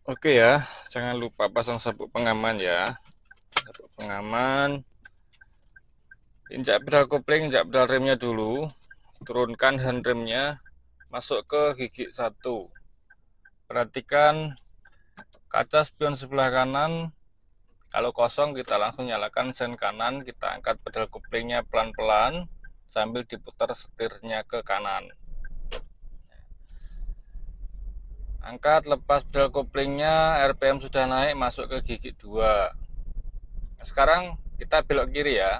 Oke ya, jangan lupa pasang sabuk pengaman ya. Sabuk pengaman, injak pedal kopling, injak pedal remnya dulu. Turunkan handremnya, masuk ke gigi 1. Perhatikan kaca spion sebelah kanan. Kalau kosong kita langsung nyalakan sen kanan, kita angkat pedal koplingnya pelan-pelan sambil diputar setirnya ke kanan. Angkat, lepas pedal koplingnya, RPM sudah naik, masuk ke gigi 2. Sekarang kita belok kiri ya.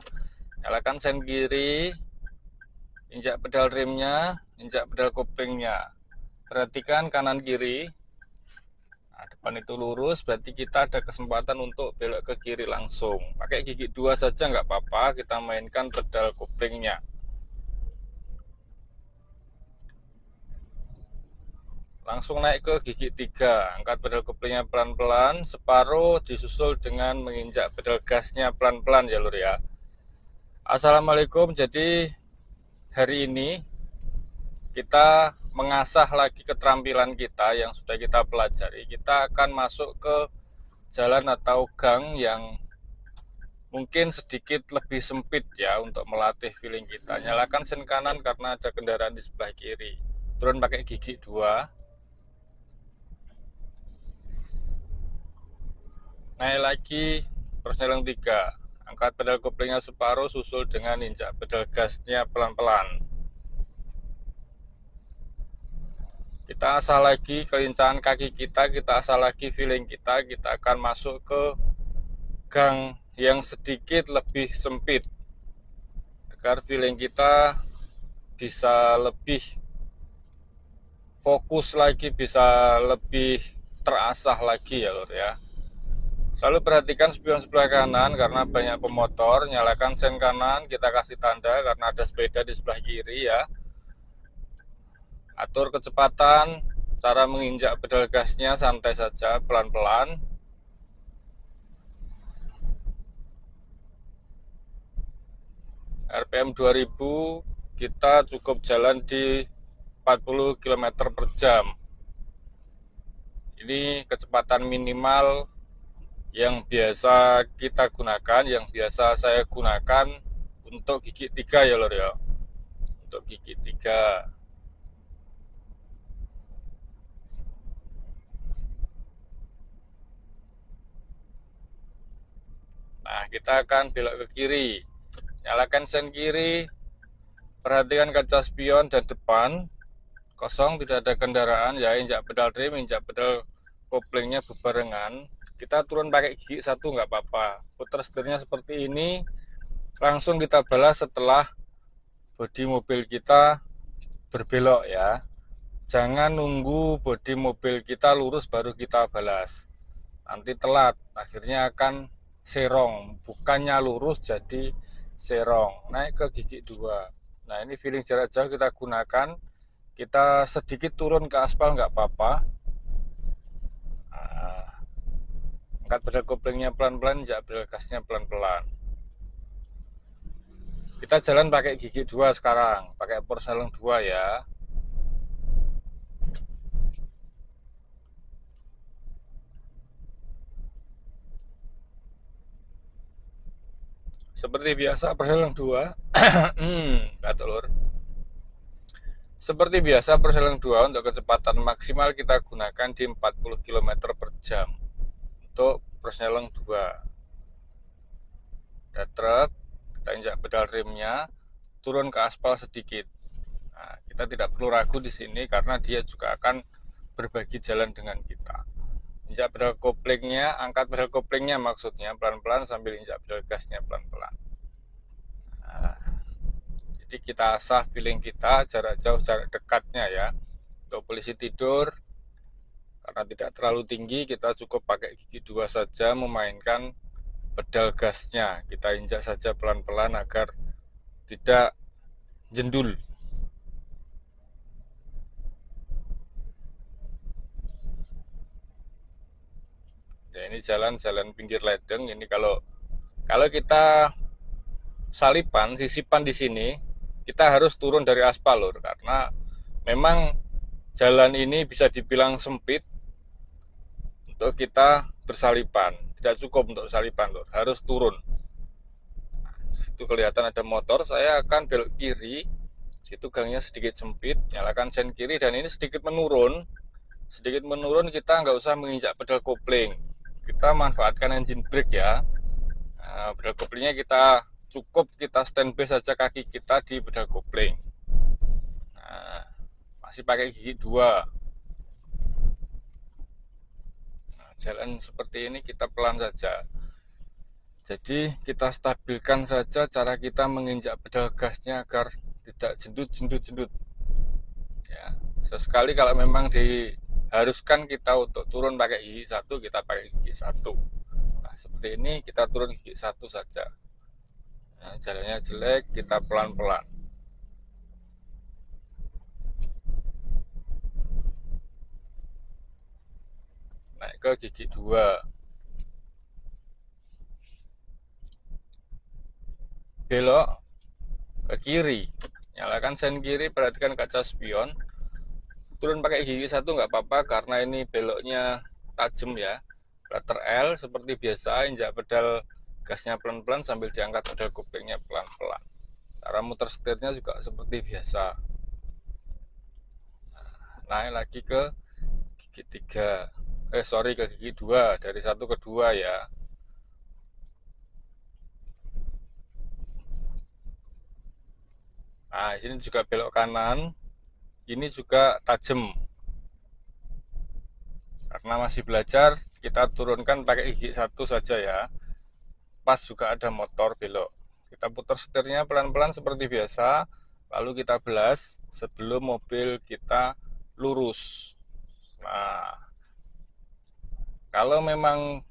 Nyalakan sen kiri, injak pedal remnya, injak pedal koplingnya. Perhatikan kanan kiri. Nah, depan itu lurus, berarti kita ada kesempatan untuk belok ke kiri langsung. Pakai gigi 2 saja nggak apa-apa, kita mainkan pedal koplingnya. Langsung naik ke gigi 3, angkat pedal koplingnya pelan-pelan, separuh disusul dengan menginjak pedal gasnya pelan-pelan ya lur ya. Assalamualaikum, jadi hari ini kita mengasah lagi keterampilan kita yang sudah kita pelajari. Kita akan masuk ke jalan atau gang yang mungkin sedikit lebih sempit ya untuk melatih feeling kita. Nyalakan sen kanan karena ada kendaraan di sebelah kiri. Turun pakai gigi 2. Naik lagi persneling 3. Angkat pedal koplingnya separuh, susul dengan injak pedal gasnya pelan-pelan. Kita asah lagi kelincahan kaki kita asah lagi feeling kita akan masuk ke gang yang sedikit lebih sempit agar feeling kita bisa lebih fokus lagi, bisa lebih terasah lagi ya lur ya. Selalu perhatikan spion sebelah kanan karena banyak pemotor. Nyalakan sen kanan, kita kasih tanda karena ada sepeda di sebelah kiri ya. Atur kecepatan, cara menginjak pedal gasnya santai saja, pelan-pelan. RPM 2000, kita cukup jalan di 40 km per jam. Ini kecepatan minimal yang biasa kita gunakan, yang biasa saya gunakan untuk gigi 3 ya lor ya. Untuk gigi 3. Nah, kita akan belok ke kiri. Nyalakan sen kiri. Perhatikan kaca spion dan depan. Kosong, tidak ada kendaraan ya. Injak pedal rem, injak pedal koplingnya bebarengan. Kita turun pakai gigi 1 nggak apa-apa. Putar setirnya seperti ini. Langsung kita balas setelah bodi mobil kita berbelok ya. Jangan nunggu bodi mobil kita lurus baru kita balas. Nanti telat, akhirnya akan serong. Bukannya lurus jadi serong. Naik ke gigi 2. Nah, ini feeling jarak jauh kita gunakan. Kita sedikit turun ke aspal nggak apa-apa. Nah, angkat pedal koplingnya pelan-pelan, injak pedal gasnya pelan-pelan. Kita jalan pakai gigi 2 sekarang, pakai Porsaleng 2 ya. Seperti biasa Porsaleng 2. Kata lur. Seperti biasa Porsaleng 2 untuk kecepatan maksimal kita gunakan di 40 km per jam. Untuk Porsaleng 2. Ada truk, kita injak pedal remnya, turun ke aspal sedikit. Nah, kita tidak perlu ragu di sini karena dia juga akan berbagi jalan dengan kita. Injak pedal koplingnya, angkat pedal koplingnya maksudnya pelan-pelan sambil injak pedal gasnya pelan-pelan. Nah, jadi kita asah feeling kita jarak jauh jarak dekatnya ya. Untuk polisi tidur karena tidak terlalu tinggi, kita cukup pakai gigi 2 saja memainkan pedal gasnya. Kita injak saja pelan-pelan agar tidak jendul. Ya, ini jalan-jalan pinggir ledeng. Ini kalau kita salipan, sisipan di sini, kita harus turun dari aspal lur, karena memang jalan ini bisa dibilang sempit. untuk kita bersalipan. Tidak cukup untuk salipan, Lur. Harus turun. Nah, situ kelihatan ada motor, saya akan belok kiri. Situ gangnya sedikit sempit, nyalakan sen kiri, dan ini sedikit menurun. Sedikit menurun, kita nggak usah menginjak pedal kopling. Kita manfaatkan engine brake ya. Nah, pedal koplingnya kita cukup kita standby saja kaki kita di pedal kopling. Nah, masih pakai gigi 2. Nah, jalan seperti ini kita pelan saja. Jadi kita stabilkan saja cara kita menginjak pedal gasnya agar tidak jendut. Ya, sesekali kalau memang diharuskan kita untuk turun pakai gigi 1, kita pakai gigi 1. Nah, seperti ini kita turun gigi 1 saja. Nah, jalannya jelek, kita pelan-pelan. Naik ke gigi 2. Belok ke kiri. Nyalakan sen kiri, perhatikan kaca spion. Turun pakai gigi 1 nggak apa-apa karena ini beloknya tajam ya. Letter L seperti biasa, injak pedal gasnya pelan-pelan sambil diangkat pedal koplingnya pelan-pelan. Cara muter setirnya juga seperti biasa. Naik lagi ke gigi 3. Ke gigi 2, dari 1 ke 2 ya. Nah, sini juga belok kanan. Ini juga tajam. Karena masih belajar, kita turunkan pakai gigi 1 saja ya. Pas juga ada motor belok. Kita putar setirnya pelan-pelan seperti biasa, lalu kita belas sebelum mobil kita lurus. Nah, kalau memang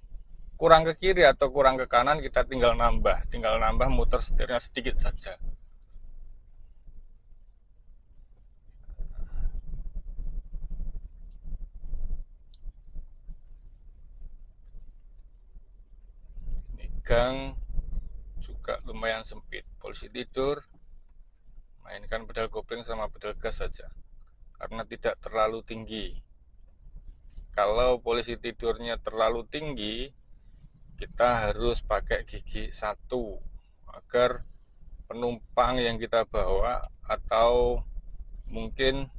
kurang ke kiri atau kurang ke kanan, kita tinggal nambah muter setirnya sedikit saja. Ini gang juga lumayan sempit. Posisi tidur, mainkan pedal kopling sama pedal gas saja, karena tidak terlalu tinggi. Kalau posisi tidurnya terlalu tinggi, kita harus pakai gigi 1 agar penumpang yang kita bawa atau mungkin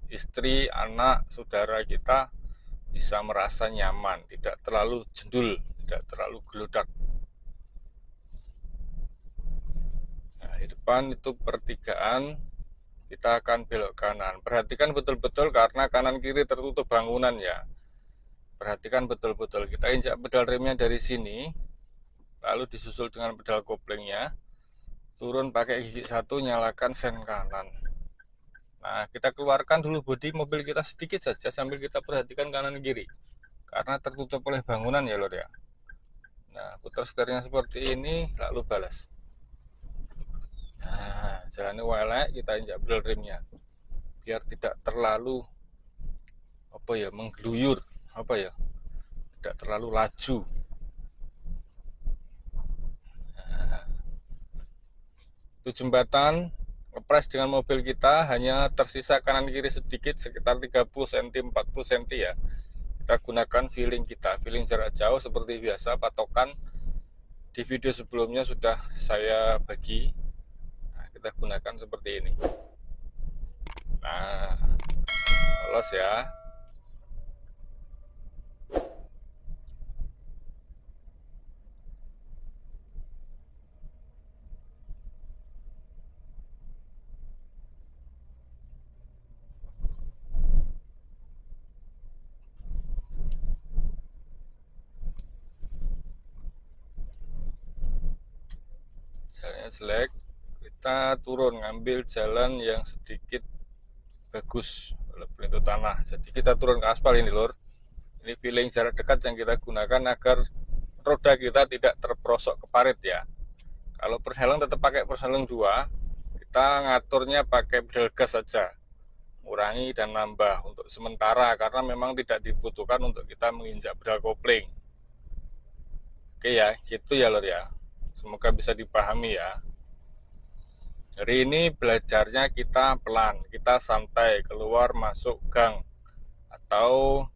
istri, anak, saudara kita bisa merasa nyaman, tidak terlalu jendul, tidak terlalu geludak. Nah, di depan itu pertigaan, kita akan belok kanan. Perhatikan betul-betul karena kanan kiri tertutup bangunan ya. Perhatikan betul-betul, kita injak pedal remnya dari sini, lalu disusul dengan pedal koplingnya, turun pakai gigi 1, nyalakan sen kanan. Nah, kita keluarkan dulu bodi mobil kita sedikit saja sambil kita perhatikan kanan kiri, karena tertutup oleh bangunan ya lor ya. Nah, putar setirnya seperti ini, lalu balas. Nah, jalannya welek, kita injak pedal remnya, biar tidak terlalu menggeluyur, tidak terlalu laju. Nah, itu jembatan ngepres dengan mobil kita hanya tersisa kanan kiri sedikit, sekitar 30 cm 40 cm ya. Kita gunakan feeling jarak jauh seperti biasa, patokan di video sebelumnya sudah saya bagi. Nah, kita gunakan seperti ini. Nah, lolos ya. Jalannya jelek, kita turun ngambil jalan yang sedikit bagus, itu tanah. Jadi kita turun ke aspal ini lor. Ini feeling jarak dekat yang kita gunakan agar roda kita tidak terperosok ke parit ya. Kalau persheleng tetap pakai persheleng 2, kita ngaturnya pakai pedal gas saja, ngurangi dan nambah untuk sementara karena memang tidak dibutuhkan untuk kita menginjak pedal kopling. Oke ya, gitu ya lor ya. Semoga bisa dipahami ya. Hari ini belajarnya kita pelan, kita santai, keluar masuk gang atau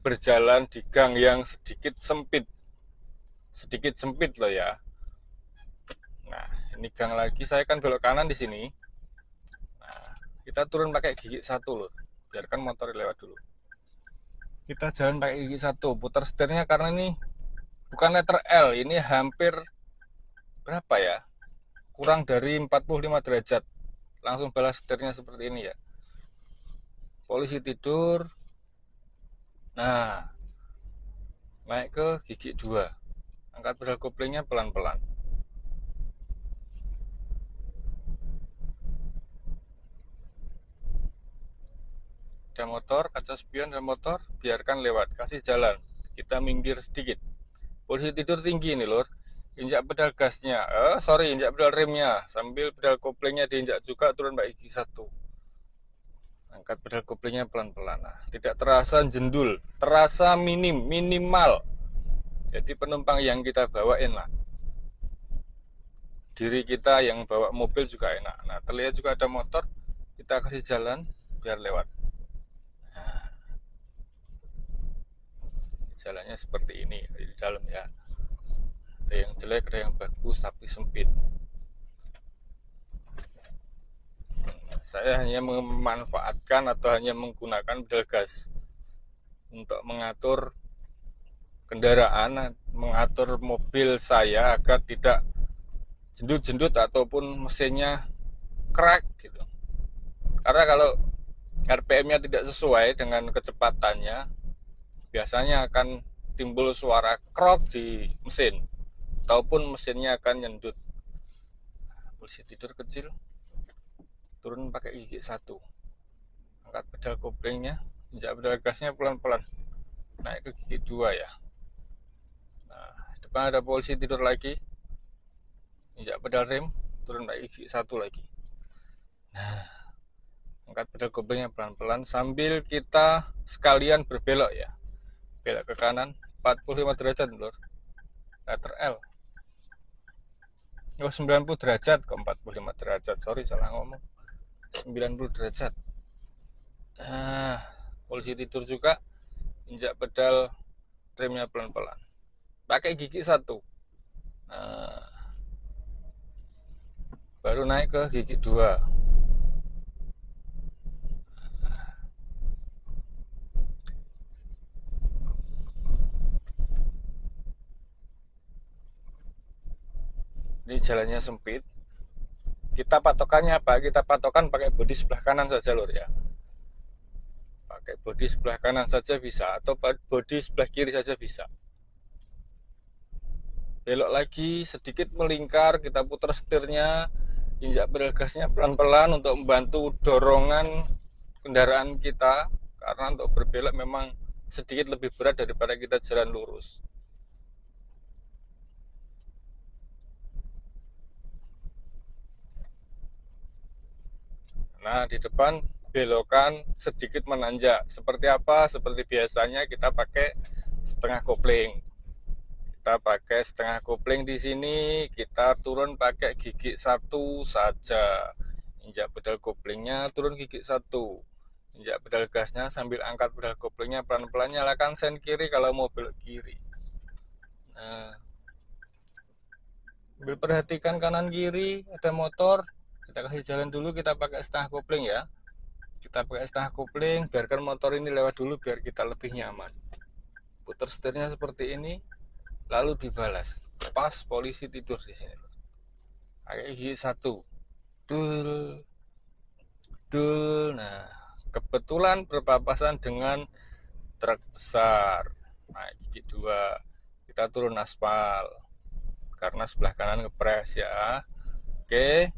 berjalan di gang yang sedikit sempit loh ya. Nah, ini gang lagi, saya kan belok kanan di sini. Nah, kita turun pakai gigi 1 loh, biarkan motor lewat dulu. Kita jalan pakai gigi 1, putar setirnya karena ini bukan letter L, ini hampir berapa ya? Kurang dari 45 derajat. Langsung balas setirnya seperti ini ya. Polisi tidur. Nah, naik ke gigi 2. Angkat pedal koplingnya pelan-pelan. Ada motor, kaca spion dan motor, biarkan lewat, kasih jalan. Kita minggir sedikit. Polisi tidur tinggi nih lor. Injak pedal gasnya, injak pedal remnya, sambil pedal koplingnya diinjak juga, turun pakai gigi 1. Angkat pedal koplingnya pelan-pelan. Nah, tidak terasa jendul, terasa minimal. Jadi penumpang yang kita bawa enak. Diri kita yang bawa mobil juga enak. Nah, terlihat juga ada motor, kita kasih jalan biar lewat. Nah, jalannya seperti ini di dalam ya. Ada yang jelek, ada yang bagus, tapi sempit. Saya hanya memanfaatkan atau hanya menggunakan pedal gas untuk mengatur kendaraan, mengatur mobil saya agar tidak jendut-jendut ataupun mesinnya crack gitu. Karena kalau RPM-nya tidak sesuai dengan kecepatannya, biasanya akan timbul suara krok di mesin ataupun mesinnya akan nyendut. Polisi tidur kecil, turun pakai gigi 1, angkat pedal koplingnya, injak pedal gasnya pelan-pelan, naik ke gigi 2 ya. Nah, depan ada polisi tidur lagi, injak pedal rem, turun pakai gigi 1 lagi. Nah, angkat pedal koplingnya pelan-pelan sambil kita sekalian berbelok ya, belok ke kanan 45 derajat lor, letter L. 90 derajat ke 45 derajat, sorry salah ngomong, 90 derajat. Nah, polisi tidur juga, injak pedal remnya pelan-pelan, pakai gigi 1. Nah, baru naik ke gigi 2. Ini jalannya sempit. Kita patokannya apa? Kita patokan pakai bodi sebelah kanan saja lor ya. Pakai bodi sebelah kanan saja bisa, atau bodi sebelah kiri saja bisa. Belok lagi sedikit melingkar, kita putar setirnya, injak pedal gasnya pelan-pelan untuk membantu dorongan kendaraan kita, karena untuk berbelok memang sedikit lebih berat daripada kita jalan lurus. Nah, di depan belokan sedikit menanjak. Seperti apa? Seperti biasanya kita pakai setengah kopling. Kita pakai setengah kopling di sini, kita turun pakai gigi 1 saja. Injak pedal koplingnya, turun gigi 1. Injak pedal gasnya sambil angkat pedal koplingnya pelan-pelan, nyalakan sen kiri kalau mau belok kiri. Nah, sambil perhatikan kanan kiri, ada motor, kita kasih jalan dulu, kita pakai setengah kopling ya. Kita pakai setengah kopling, biarkan motor ini lewat dulu biar kita lebih nyaman. Putar setirnya seperti ini, lalu dibalas. Pas polisi tidur di sini. Pakai gigi 1. Dul. Nah, kebetulan berpapasan dengan truk besar. Naik gigi 2. Kita turun aspal. Karena sebelah kanan ngepres ya. Oke.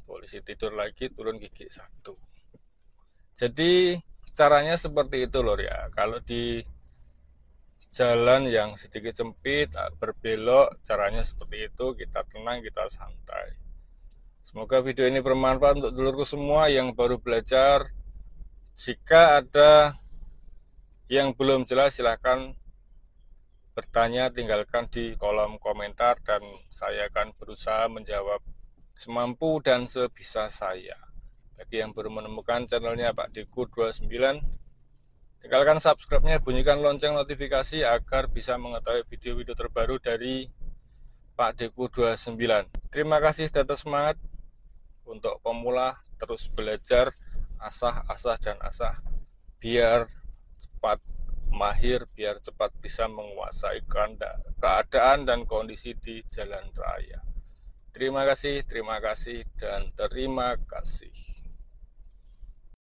Polisi tidur lagi, turun gigi 1. Jadi caranya seperti itu lor ya. Kalau di jalan yang sedikit sempit, berbelok, caranya seperti itu. Kita tenang, kita santai. Semoga video ini bermanfaat untuk dulurku semua yang baru belajar. Jika ada yang belum jelas, silahkan bertanya, tinggalkan di kolom komentar dan saya akan berusaha menjawab semampu dan sebisa saya. Bagi yang baru menemukan channelnya Pak Deku 29, tinggalkan subscribe-nya, bunyikan lonceng notifikasi agar bisa mengetahui video-video terbaru dari Pak Deku 29. Terima kasih, tetap semangat. Untuk pemula, terus belajar, asah, dan asah. Biar cepat mahir, biar cepat bisa menguasai keadaan dan kondisi di jalan raya. Terima kasih, dan terima kasih.